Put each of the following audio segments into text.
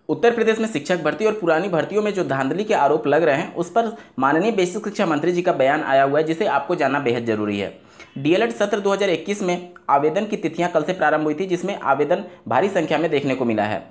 उत्तर प्रदेश में शिक्षक भर्ती और पुरानी भर्तियों में जो धांधली के आरोप लग रहे हैं उस पर माननीय बेसिक शिक्षा मंत्री जी का बयान आया हुआ है, जिसे आपको जानना बेहद जरूरी है। डीएलएड सत्र 2021 में आवेदन की तिथियां कल से प्रारंभ हुई थी, जिसमें आवेदन भारी संख्या में देखने को मिला है।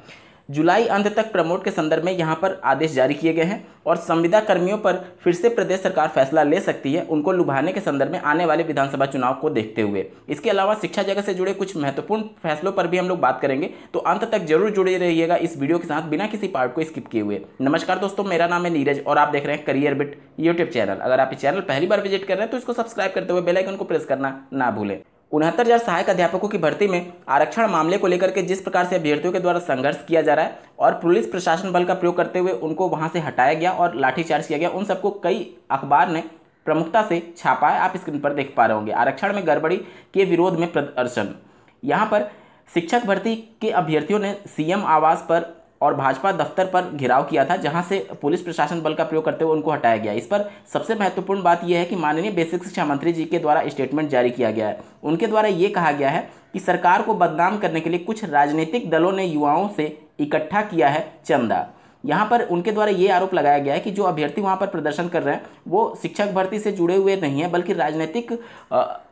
जुलाई अंत तक प्रमोट के संदर्भ में यहां पर आदेश जारी किए गए हैं और संविदा कर्मियों पर फिर से प्रदेश सरकार फैसला ले सकती है उनको लुभाने के संदर्भ में आने वाले विधानसभा चुनाव को देखते हुए। इसके अलावा शिक्षा जगत से जुड़े कुछ महत्वपूर्ण फैसलों पर भी हम लोग बात करेंगे, तो अंत तक जरूर जुड़े रहिएगा इस वीडियो के साथ बिना किसी पार्ट को स्किप किए हुए। नमस्कार दोस्तों, मेरा नाम है नीरज और आप देख रहे हैं करियर बिट यूट्यूब चैनल। अगर आप इस चैनल पहली बार विजिट कर रहे हैं तो इसको सब्सक्राइब करते हुए बेल आइकन को प्रेस करना ना भूलें। 69,000 सहायक अध्यापकों की भर्ती में आरक्षण मामले को लेकर के जिस प्रकार से अभ्यर्थियों के द्वारा संघर्ष किया जा रहा है और पुलिस प्रशासन बल का प्रयोग करते हुए उनको वहां से हटाया गया और लाठीचार्ज किया गया, उन सबको कई अखबार ने प्रमुखता से छापा है। आप स्क्रीन पर देख पा रहे होंगे। आरक्षण में गड़बड़ी के विरोध में प्रदर्शन। यहाँ पर शिक्षक भर्ती के अभ्यर्थियों ने सीएम आवास पर और भाजपा दफ्तर पर घेराव किया था, जहां से पुलिस प्रशासन बल का प्रयोग करते हुए उनको हटाया गया। इस पर सबसे महत्वपूर्ण बात यह है कि माननीय बेसिक शिक्षा मंत्री जी के द्वारा स्टेटमेंट जारी किया गया है। उनके द्वारा ये कहा गया है कि सरकार को बदनाम करने के लिए कुछ राजनीतिक दलों ने युवाओं से इकट्ठा किया है चंदा। यहाँ पर उनके द्वारा ये आरोप लगाया गया है कि जो अभ्यर्थी वहाँ पर प्रदर्शन कर रहे हैं वो शिक्षक भर्ती से जुड़े हुए नहीं है, बल्कि राजनीतिक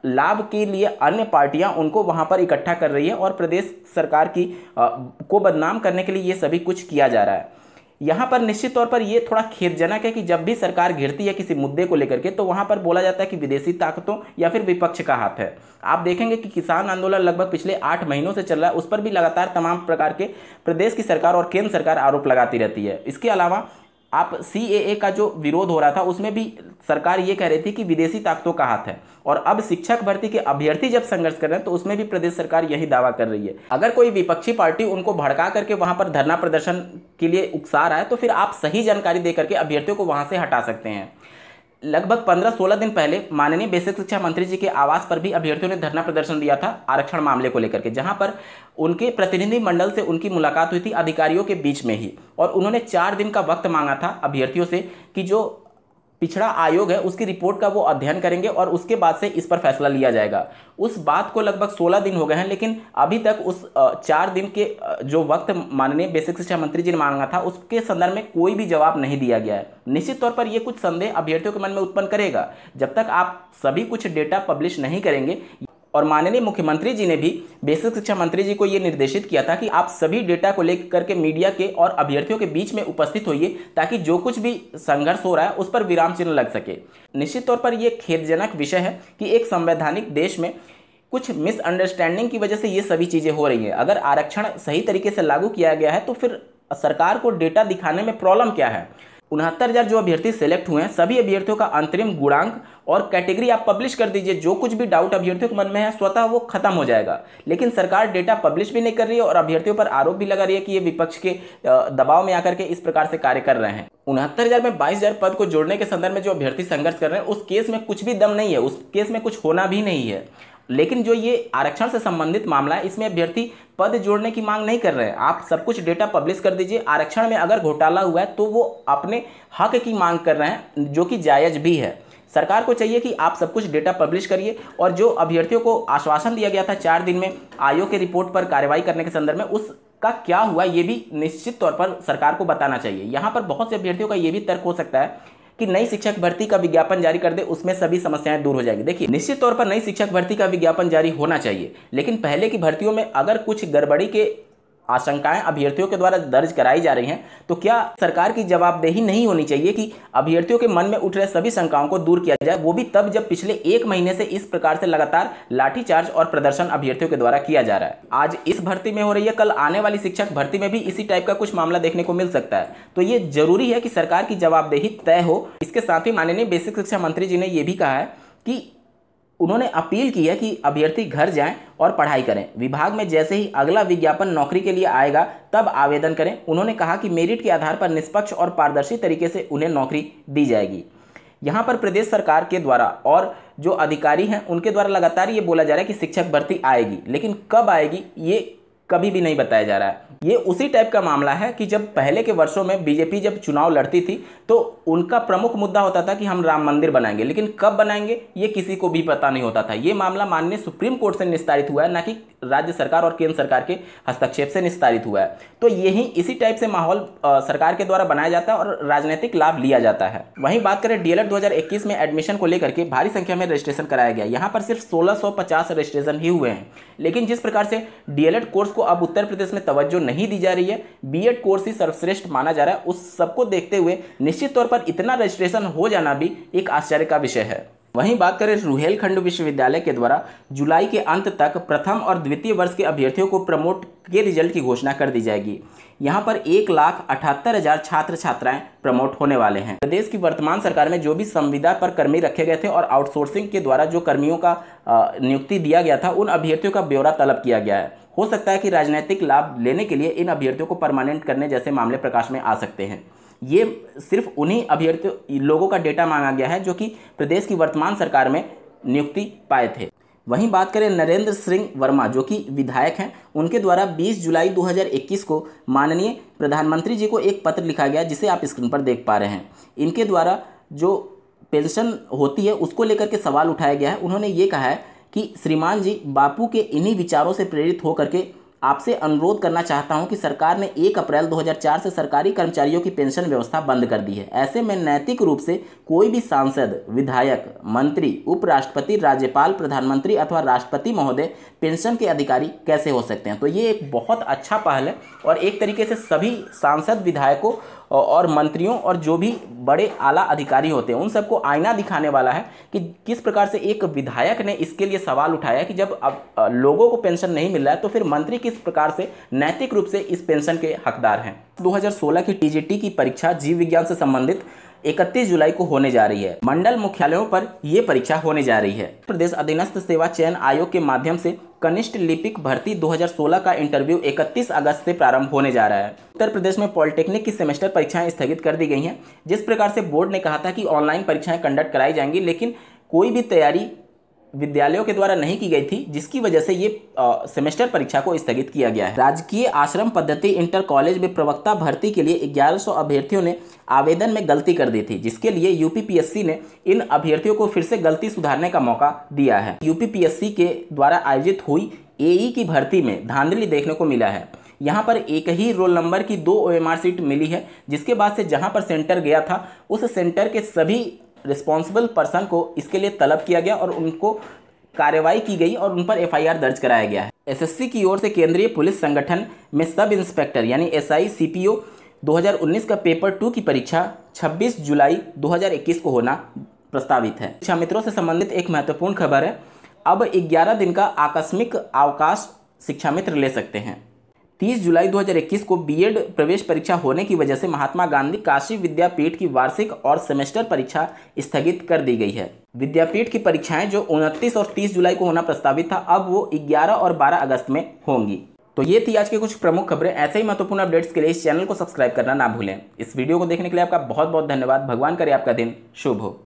लाभ के लिए अन्य पार्टियां उनको वहाँ पर इकट्ठा कर रही है और प्रदेश सरकार की को बदनाम करने के लिए ये सभी कुछ किया जा रहा है। यहाँ पर निश्चित तौर पर यह थोड़ा खेदजनक है कि जब भी सरकार घिरती है किसी मुद्दे को लेकर के तो वहाँ पर बोला जाता है कि विदेशी ताकतों या फिर विपक्ष का हाथ है। आप देखेंगे कि किसान आंदोलन लगभग पिछले 8 महीनों से चल रहा है, उस पर भी लगातार तमाम प्रकार के प्रदेश की सरकार और केंद्र सरकार आरोप लगाती रहती है। इसके अलावा आप सीएए का जो विरोध हो रहा था उसमें भी सरकार ये कह रही थी कि विदेशी ताकतों का हाथ है, और अब शिक्षक भर्ती के अभ्यर्थी जब संघर्ष कर रहे हैं तो उसमें भी प्रदेश सरकार यही दावा कर रही है। अगर कोई विपक्षी पार्टी उनको भड़का करके वहां पर धरना प्रदर्शन के लिए उकसा रहा है तो फिर आप सही जानकारी दे करके अभ्यर्थियों को वहां से हटा सकते हैं। लगभग 15-16 दिन पहले माननीय बेसिक शिक्षा मंत्री जी के आवास पर भी अभ्यर्थियों ने धरना प्रदर्शन दिया था आरक्षण मामले को लेकर के, जहां पर उनके प्रतिनिधि मंडल से उनकी मुलाकात हुई थी अधिकारियों के बीच में ही, और उन्होंने 4 दिन का वक्त मांगा था अभ्यर्थियों से कि जो पिछड़ा आयोग है उसकी रिपोर्ट का वो अध्ययन करेंगे और उसके बाद से इस पर फैसला लिया जाएगा। उस बात को लगभग 16 दिन हो गए हैं, लेकिन अभी तक उस 4 दिन के जो वक्त माननीय बेसिक शिक्षा मंत्री जी ने मांगा था उसके संदर्भ में कोई भी जवाब नहीं दिया गया है। निश्चित तौर पर यह कुछ संदेह अभ्यर्थियों के मन में उत्पन्न करेगा जब तक आप सभी कुछ डेटा पब्लिश नहीं करेंगे। और माननीय मुख्यमंत्री जी ने भी बेसिक शिक्षा मंत्री जी को यह निर्देशित किया था कि आप सभी डेटा को लेकर के मीडिया के और अभ्यर्थियों के बीच में उपस्थित होइए ताकि जो कुछ भी संघर्ष हो रहा है उस पर विराम चिन्ह लग सके। निश्चित तौर पर यह खेदजनक विषय है कि एक संवैधानिक देश में कुछ मिसअंडरस्टैंडिंग की वजह से ये सभी चीज़ें हो रही हैं। अगर आरक्षण सही तरीके से लागू किया गया है तो फिर सरकार को डेटा दिखाने में प्रॉब्लम क्या है। 69,000 जो अभ्यर्थी सेलेक्ट हुए हैं सभी अभ्यर्थियों का अंतरिम गुणांक और कैटेगरी आप पब्लिश कर दीजिए। जो कुछ भी डाउट अभ्यर्थियों के मन में है स्वतः वो खत्म हो जाएगा। लेकिन सरकार डेटा पब्लिश भी नहीं कर रही है और अभ्यर्थियों पर आरोप भी लगा रही है कि ये विपक्ष के दबाव में आकर के इस प्रकार से कार्य कर रहे हैं। 69,000 में 22,000 पद को जोड़ने के संदर्भ में जो अभ्यर्थी संघर्ष कर रहे हैं उस केस में कुछ भी दम नहीं है, उस केस में कुछ होना भी नहीं है। लेकिन जो ये आरक्षण से संबंधित मामला है इसमें अभ्यर्थी पद जोड़ने की मांग नहीं कर रहे हैं। आप सब कुछ डेटा पब्लिश कर दीजिए। आरक्षण में अगर घोटाला हुआ है तो वो अपने हक की मांग कर रहे हैं, जो कि जायज भी है। सरकार को चाहिए कि आप सब कुछ डेटा पब्लिश करिए और जो अभ्यर्थियों को आश्वासन दिया गया था 4 दिन में आयोग के रिपोर्ट पर कार्रवाई करने के संदर्भ में उसका क्या हुआ ये भी निश्चित तौर पर सरकार को बताना चाहिए। यहाँ पर बहुत से अभ्यर्थियों का ये भी तर्क हो सकता है कि नई शिक्षक भर्ती का विज्ञापन जारी कर दे, उसमें सभी समस्याएं दूर हो जाएगी। देखिए, निश्चित तौर पर नई शिक्षक भर्ती का विज्ञापन जारी होना चाहिए, लेकिन पहले की भर्तियों में अगर कुछ गड़बड़ी के आशंकाएं अभ्यर्थियों के द्वारा दर्ज कराई जा रही हैं तो क्या सरकार की जवाबदेही नहीं होनी चाहिए कि अभ्यर्थियों के मन में उठ रहे सभी शंकाओं को दूर किया जाए, वो भी तब जब पिछले 1 महीने से इस प्रकार से लगातार लाठीचार्ज और प्रदर्शन अभ्यर्थियों के द्वारा किया जा रहा है। आज इस भर्ती में हो रही है, कल आने वाली शिक्षक भर्ती में भी इसी टाइप का कुछ मामला देखने को मिल सकता है। तो ये जरूरी है कि सरकार की जवाबदेही तय हो। इसके साथ ही माननीय बेसिक शिक्षा मंत्री जी ने यह भी कहा है कि उन्होंने अपील की है कि अभ्यर्थी घर जाएं और पढ़ाई करें। विभाग में जैसे ही अगला विज्ञापन नौकरी के लिए आएगा तब आवेदन करें। उन्होंने कहा कि मेरिट के आधार पर निष्पक्ष और पारदर्शी तरीके से उन्हें नौकरी दी जाएगी। यहाँ पर प्रदेश सरकार के द्वारा और जो अधिकारी हैं उनके द्वारा लगातार ये बोला जा रहा है कि शिक्षक भर्ती आएगी, लेकिन कब आएगी ये कभी भी नहीं बताया जा रहा है। ये उसी टाइप का मामला है कि जब पहले के वर्षों में बीजेपी जब चुनाव लड़ती थी तो उनका प्रमुख मुद्दा होता था कि हम राम मंदिर बनाएंगे, लेकिन कब बनाएंगे ये किसी को भी पता नहीं होता था। ये मामला माननीय सुप्रीम कोर्ट से निस्तारित हुआ है, ना कि राज्य सरकार और केंद्र सरकार के हस्तक्षेप से निस्तारित हुआ है। तो यही इसी टाइप से माहौल सरकार के द्वारा बनाया जाता है और राजनीतिक लाभ लिया जाता है। वहीं बात करें डीएलएड 2021 में एडमिशन को लेकर के भारी संख्या में रजिस्ट्रेशन कराया गया। यहाँ पर सिर्फ 1650 रजिस्ट्रेशन ही हुए हैं, लेकिन जिस प्रकार से डीएलएड कोर्स को अब उत्तर प्रदेश में तवज्जो नहीं दी जा रही है, बीएड कोर्स ही सर्वश्रेष्ठ माना जा रहा है, उस सबको देखते हुए निश्चित तौर पर इतना रजिस्ट्रेशन हो जाना भी एक आश्चर्य का विषय है। वहीं बात करें रुहेलखंड विश्वविद्यालय के द्वारा जुलाई के अंत तक प्रथम और द्वितीय वर्ष के अभ्यर्थियों को प्रमोट के रिजल्ट की घोषणा कर दी जाएगी। यहाँ पर 1,78,000 छात्र छात्राएं प्रमोट होने वाले हैं। प्रदेश की वर्तमान सरकार में जो भी संविदा पर कर्मी रखे गए थे और आउटसोर्सिंग के द्वारा जो कर्मियों का नियुक्ति दिया गया था, उन अभ्यर्थियों का ब्यौरा तलब किया गया है। हो सकता है कि राजनीतिक लाभ लेने के लिए इन अभ्यर्थियों को परमानेंट करने जैसे मामले प्रकाश में आ सकते हैं। ये सिर्फ उन्हीं अभ्यर्थियों लोगों का डेटा मांगा गया है जो कि प्रदेश की वर्तमान सरकार में नियुक्ति पाए थे। वहीं बात करें नरेंद्र सिंह वर्मा जो कि विधायक हैं, उनके द्वारा 20 जुलाई 2021 को माननीय प्रधानमंत्री जी को एक पत्र लिखा गया, जिसे आप स्क्रीन पर देख पा रहे हैं। इनके द्वारा जो पेंशन होती है उसको लेकर के सवाल उठाया गया है। उन्होंने ये कहा है कि श्रीमान जी, बापू के इन्हीं विचारों से प्रेरित होकर के आपसे अनुरोध करना चाहता हूं कि सरकार ने 1 अप्रैल 2004 से सरकारी कर्मचारियों की पेंशन व्यवस्था बंद कर दी है। ऐसे में नैतिक रूप से कोई भी सांसद, विधायक, मंत्री, उपराष्ट्रपति, राज्यपाल, प्रधानमंत्री अथवा राष्ट्रपति महोदय पेंशन के अधिकारी कैसे हो सकते हैं। तो ये एक बहुत अच्छा पहल है और एक तरीके से सभी सांसद, विधायकों और मंत्रियों और जो भी बड़े आला अधिकारी होते हैं उन सबको आईना दिखाने वाला है कि किस प्रकार से एक विधायक ने इसके लिए सवाल उठाया कि जब अब लोगों को पेंशन नहीं मिल रहा है तो फिर मंत्री किस प्रकार से नैतिक रूप से इस पेंशन के हकदार हैं। 2016 की टीजीटी की परीक्षा जीव विज्ञान से संबंधित 31 जुलाई को होने जा रही है। मंडल मुख्यालयों पर यह परीक्षा होने जा रही है। प्रदेश अधीनस्थ सेवा चयन आयोग के माध्यम से कनिष्ठ लिपिक भर्ती 2016 का इंटरव्यू 31 अगस्त से प्रारंभ होने जा रहा है। उत्तर प्रदेश में पॉलिटेक्निक की सेमेस्टर परीक्षाएं स्थगित कर दी गई हैं। जिस प्रकार से बोर्ड ने कहा था कि ऑनलाइन परीक्षाएं कंडक्ट कराई जाएंगी, लेकिन कोई भी तैयारी विद्यालयों के द्वारा नहीं की गई थी, जिसकी वजह से ये सेमेस्टर परीक्षा को स्थगित किया गया है। राजकीय आश्रम पद्धति इंटर कॉलेज में प्रवक्ता भर्ती के लिए 1100 अभ्यर्थियों ने आवेदन में गलती कर दी थी, जिसके लिए यूपीपीएससी ने इन अभ्यर्थियों को फिर से गलती सुधारने का मौका दिया है। यूपीपीएससी के द्वारा आयोजित हुई एई की भर्ती में धांधली देखने को मिला है। यहाँ पर एक ही रोल नंबर की 2 OMR सीट मिली है, जिसके बाद से जहाँ पर सेंटर गया था उस सेंटर के सभी रिस्पॉन्सिबल पर्सन को इसके लिए तलब किया गया और उनको कार्रवाई की गई और उन पर FIR दर्ज कराया गया है। एसएससी की ओर से केंद्रीय पुलिस संगठन में सब इंस्पेक्टर यानी SI CPO 2019 का पेपर 2 की परीक्षा 26 जुलाई 2021 को होना प्रस्तावित है। शिक्षा मित्रों से संबंधित एक महत्वपूर्ण खबर है, अब 11 दिन का आकस्मिक अवकाश शिक्षा मित्र ले सकते हैं। 30 जुलाई 2021 को बीएड प्रवेश परीक्षा होने की वजह से महात्मा गांधी काशी विद्यापीठ की वार्षिक और सेमेस्टर परीक्षा स्थगित कर दी गई है। विद्यापीठ की परीक्षाएं जो 29 और 30 जुलाई को होना प्रस्तावित था, अब वो 11 और 12 अगस्त में होंगी। तो ये थी आज की कुछ प्रमुख खबरें। ऐसे ही महत्वपूर्ण अपडेट्स के लिए इस चैनल को सब्सक्राइब करना ना भूलें। इस वीडियो को देखने के लिए आपका बहुत बहुत धन्यवाद। भगवान करे आपका दिन शुभ हो।